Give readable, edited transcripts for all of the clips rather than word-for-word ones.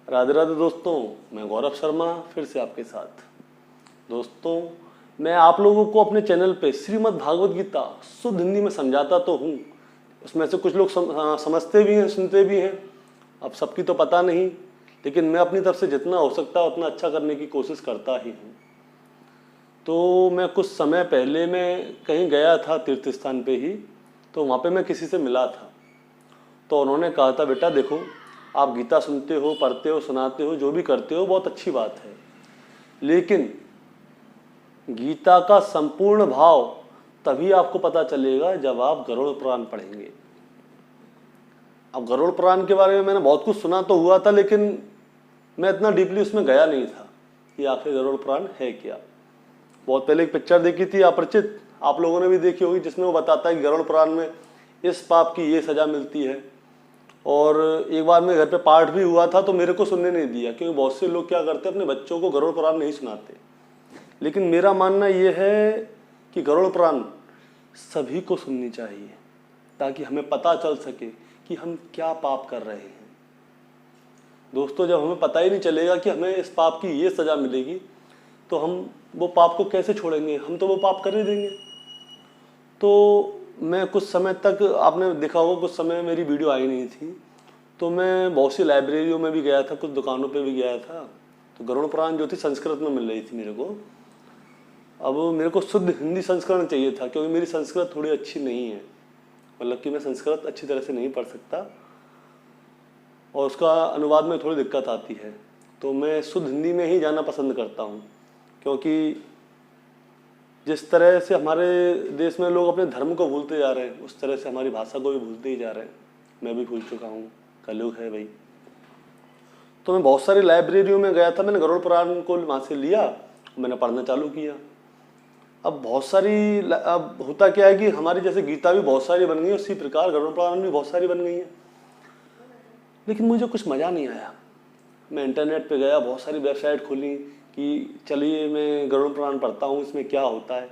राधे राधे दोस्तों, मैं गौरव शर्मा फिर से आपके साथ। दोस्तों, मैं आप लोगों को अपने चैनल पे श्रीमद् भागवत गीता शुद्ध हिंदी में समझाता तो हूँ। उसमें से कुछ लोग समझते भी हैं, सुनते भी हैं। अब सबकी तो पता नहीं, लेकिन मैं अपनी तरफ से जितना हो सकता है उतना अच्छा करने की कोशिश करता ही हूँ। तो मैं कुछ समय पहले मैं कहीं गया था तीर्थ स्थान पे ही, तो वहाँ पे मैं किसी से मिला था। तो उन्होंने कहा था, बेटा देखो, आप गीता सुनते हो, पढ़ते हो, सुनाते हो, जो भी करते हो बहुत अच्छी बात है, लेकिन गीता का संपूर्ण भाव तभी आपको पता चलेगा जब आप गरुड़ पुराण पढ़ेंगे। अब गरुड़ पुराण के बारे में मैंने बहुत कुछ सुना तो हुआ था, लेकिन मैं इतना डीपली उसमें गया नहीं था कि आखिर गरुड़ पुराण है क्या। बहुत पहले एक पिक्चर देखी थी अपरिचित, आप लोगों ने भी देखी होगी, जिसमें वो बताता है कि गरुड़ पुराण में इस पाप की ये सजा मिलती है। और एक बार मेरे घर पे पाठ भी हुआ था तो मेरे को सुनने नहीं दिया, क्योंकि बहुत से लोग क्या करते हैं, अपने बच्चों को गरुड़ पुराण नहीं सुनाते। लेकिन मेरा मानना यह है कि गरुड़ पुराण सभी को सुननी चाहिए, ताकि हमें पता चल सके कि हम क्या पाप कर रहे हैं। दोस्तों, जब हमें पता ही नहीं चलेगा कि हमें इस पाप की ये सजा मिलेगी, तो हम वो पाप को कैसे छोड़ेंगे? हम तो वो पाप कर ही देंगे। तो मैं कुछ समय तक, आपने देखा होगा कुछ समय मेरी वीडियो आई नहीं थी, तो मैं बहुत सी लाइब्रेरियों में भी गया था, कुछ दुकानों पे भी गया था। तो गरुड़ पुराण जो थी संस्कृत में मिल रही थी मेरे को। अब मेरे को शुद्ध हिंदी संस्करण चाहिए था, क्योंकि मेरी संस्कृत थोड़ी अच्छी नहीं है, मतलब कि मैं संस्कृत अच्छी तरह से नहीं पढ़ सकता और उसका अनुवाद में थोड़ी दिक्कत आती है। तो मैं शुद्ध हिंदी में ही जाना पसंद करता हूँ, क्योंकि जिस तरह से हमारे देश में लोग अपने धर्म को भूलते जा रहे हैं, उस तरह से हमारी भाषा को भी भूलते ही जा रहे हैं। मैं भी भूल चुका हूँ, कलयुग है भाई। तो मैं बहुत सारी लाइब्रेरियों में गया था, मैंने गरुड़ पुराण को वहाँ से लिया, मैंने पढ़ना चालू किया। अब बहुत सारी, अब होता क्या है कि हमारी जैसे गीता भी बहुत सारी बन गई, उसी प्रकार गरुड़ पुराण भी बहुत सारी बन गई हैं, लेकिन मुझे कुछ मज़ा नहीं आया। मैं इंटरनेट पे गया, बहुत सारी वेबसाइट खोली कि चलिए मैं गरुड़ पुराण पढ़ता हूँ, इसमें क्या होता है।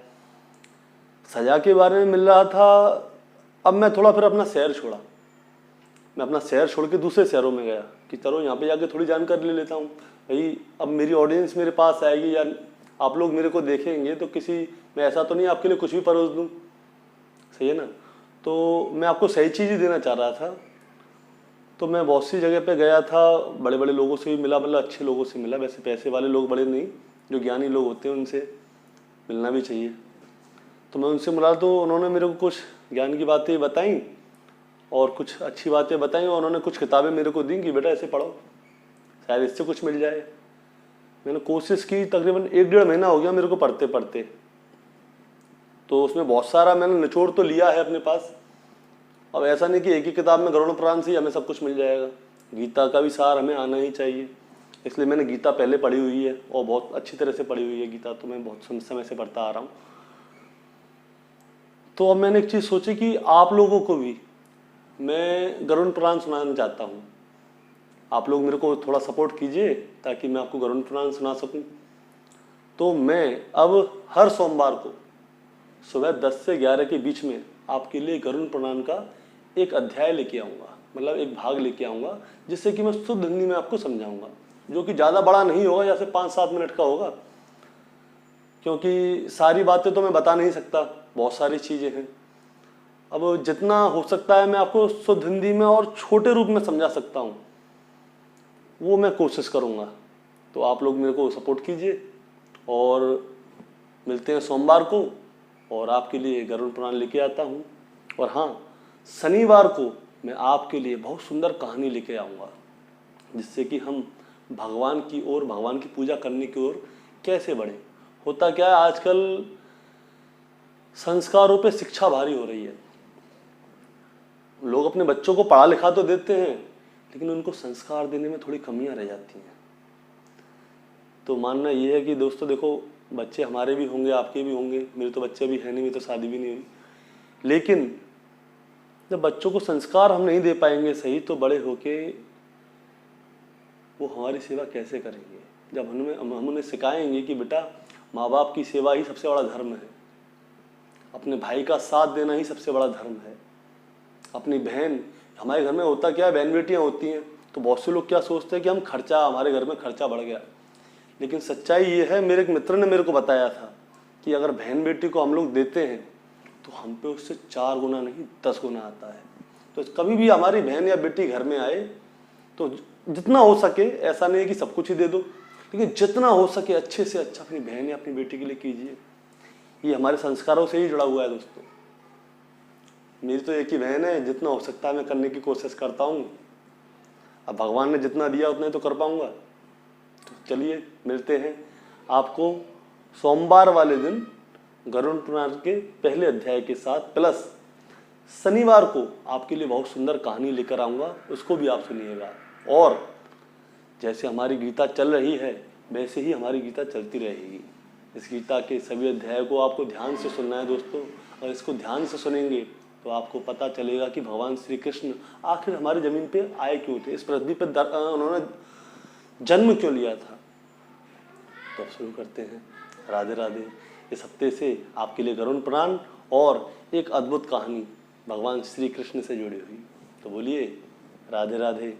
सजा के बारे में मिल रहा था। अब मैं थोड़ा फिर अपना शहर छोड़ा, मैं अपना शहर छोड़ के दूसरे शहरों में गया कि चलो यहाँ पे जाके थोड़ी जानकारी ले लेता हूँ। भाई, अब मेरी ऑडियंस मेरे पास आएगी, या आप लोग मेरे को देखेंगे, तो किसी, मैं ऐसा तो नहीं आपके लिए कुछ भी परोस दूँ, सही है ना। तो मैं आपको सही चीज़ ही देना चाह रहा था। तो मैं बहुत सी जगह पे गया था, बड़े बड़े लोगों से भी मिला, मतलब अच्छे लोगों से मिला। वैसे पैसे वाले लोग बड़े नहीं, जो ज्ञानी लोग होते हैं उनसे मिलना भी चाहिए। तो मैं उनसे मिला, तो उन्होंने मेरे को कुछ ज्ञान की बातें बताई और कुछ अच्छी बातें बताई, और उन्होंने कुछ किताबें मेरे को दी कि बेटा ऐसे पढ़ो, शायद इससे कुछ मिल जाए। मैंने कोशिश की, तकरीबन 1-1.5 महीना हो गया मेरे को पढ़ते पढ़ते। तो उसमें बहुत सारा मैंने निचोड़ तो लिया है अपने पास। अब ऐसा नहीं कि एक ही किताब में गरुड़ पुराण से ही हमें सब कुछ मिल जाएगा, गीता का भी सार हमें आना ही चाहिए। इसलिए मैंने गीता पहले पढ़ी हुई है, और बहुत अच्छी तरह से पढ़ी हुई है गीता, तो मैं बहुत समय से पढ़ता आ रहा हूँ। तो अब मैंने एक चीज़ सोची कि आप लोगों को भी मैं गरुड़ पुराण सुनाना चाहता हूँ। आप लोग मेरे को थोड़ा सपोर्ट कीजिए ताकि मैं आपको गरुड़ पुराण सुना सकूँ। तो मैं अब हर सोमवार को सुबह 10 से 11 के बीच में आपके लिए गरुड़ पुराण का एक अध्याय लेके आऊँगा, मतलब एक भाग लेके आऊँगा, जिससे कि मैं शुद्ध हिंदी में आपको समझाऊँगा, जो कि ज़्यादा बड़ा नहीं होगा, जैसे 5-7 मिनट का होगा, क्योंकि सारी बातें तो मैं बता नहीं सकता, बहुत सारी चीज़ें हैं। अब जितना हो सकता है मैं आपको शुद्ध हिंदी में और छोटे रूप में समझा सकता हूँ, वो मैं कोशिश करूँगा। तो आप लोग मेरे को सपोर्ट कीजिए, और मिलते हैं सोमवार को, और आपके लिए गरुड़ पुराण लेके आता हूँ। और हाँ, शनिवार को मैं आपके लिए बहुत सुंदर कहानी लेके आऊँगा, जिससे कि हम भगवान की ओर, भगवान की पूजा करने की ओर कैसे बढ़ें। होता क्या है, आजकल संस्कारों पे शिक्षा भारी हो रही है। लोग अपने बच्चों को पढ़ा लिखा तो देते हैं, लेकिन उनको संस्कार देने में थोड़ी कमियां रह जाती हैं। तो मानना ये है कि दोस्तों देखो, बच्चे हमारे भी होंगे, आपके भी होंगे, मेरे तो बच्चे भी हैं नहीं, मेरी तो शादी भी नहीं हुई, लेकिन जब बच्चों को संस्कार हम नहीं दे पाएंगे सही, तो बड़े होके वो हमारी सेवा कैसे करेंगे। जब हम उन्हें सिखाएंगे कि बेटा, माँ बाप की सेवा ही सबसे बड़ा धर्म है, अपने भाई का साथ देना ही सबसे बड़ा धर्म है, अपनी बहन, हमारे घर में होता क्या है, बहन बेटियाँ होती हैं, तो बहुत से लोग क्या सोचते हैं कि हम खर्चा, हमारे घर में खर्चा बढ़ गया, लेकिन सच्चाई ये है, मेरे एक मित्र ने मेरे को बताया था कि अगर बहन बेटी को हम लोग देते हैं तो हम पे उससे 4 गुना नहीं 10 गुना आता है। तो कभी भी हमारी बहन या बेटी घर में आए तो जितना हो सके, ऐसा नहीं है कि सब कुछ ही दे दो, लेकिन जितना हो सके अच्छे से अच्छा अपनी बहन या अपनी बेटी के लिए कीजिए। ये हमारे संस्कारों से ही जुड़ा हुआ है दोस्तों। मेरी तो एक ही बहन है, जितना हो सकता है मैं करने की कोशिश करता हूँ। अब भगवान ने जितना दिया उतना ही तो कर पाऊंगा। तो चलिए मिलते हैं आपको सोमवार वाले दिन गरुड़ पुराण के पहले अध्याय के साथ, प्लस शनिवार को आपके लिए बहुत सुंदर कहानी लेकर आऊँगा, उसको भी आप सुनिएगा। और जैसे हमारी गीता चल रही है वैसे ही हमारी गीता चलती रहेगी। इस गीता के सभी अध्याय को आपको ध्यान से सुनना है दोस्तों, और इसको ध्यान से सुनेंगे तो आपको पता चलेगा कि भगवान श्री कृष्ण आखिर हमारी ज़मीन पे आए क्यों थे, इस पृथ्वी पर उन्होंने जन्म क्यों लिया था। तो अब शुरू करते हैं। राधे राधे। इस हफ्ते से आपके लिए गरुड़ पुराण और एक अद्भुत कहानी भगवान श्री कृष्ण से जुड़ी हुई। तो बोलिए राधे राधे।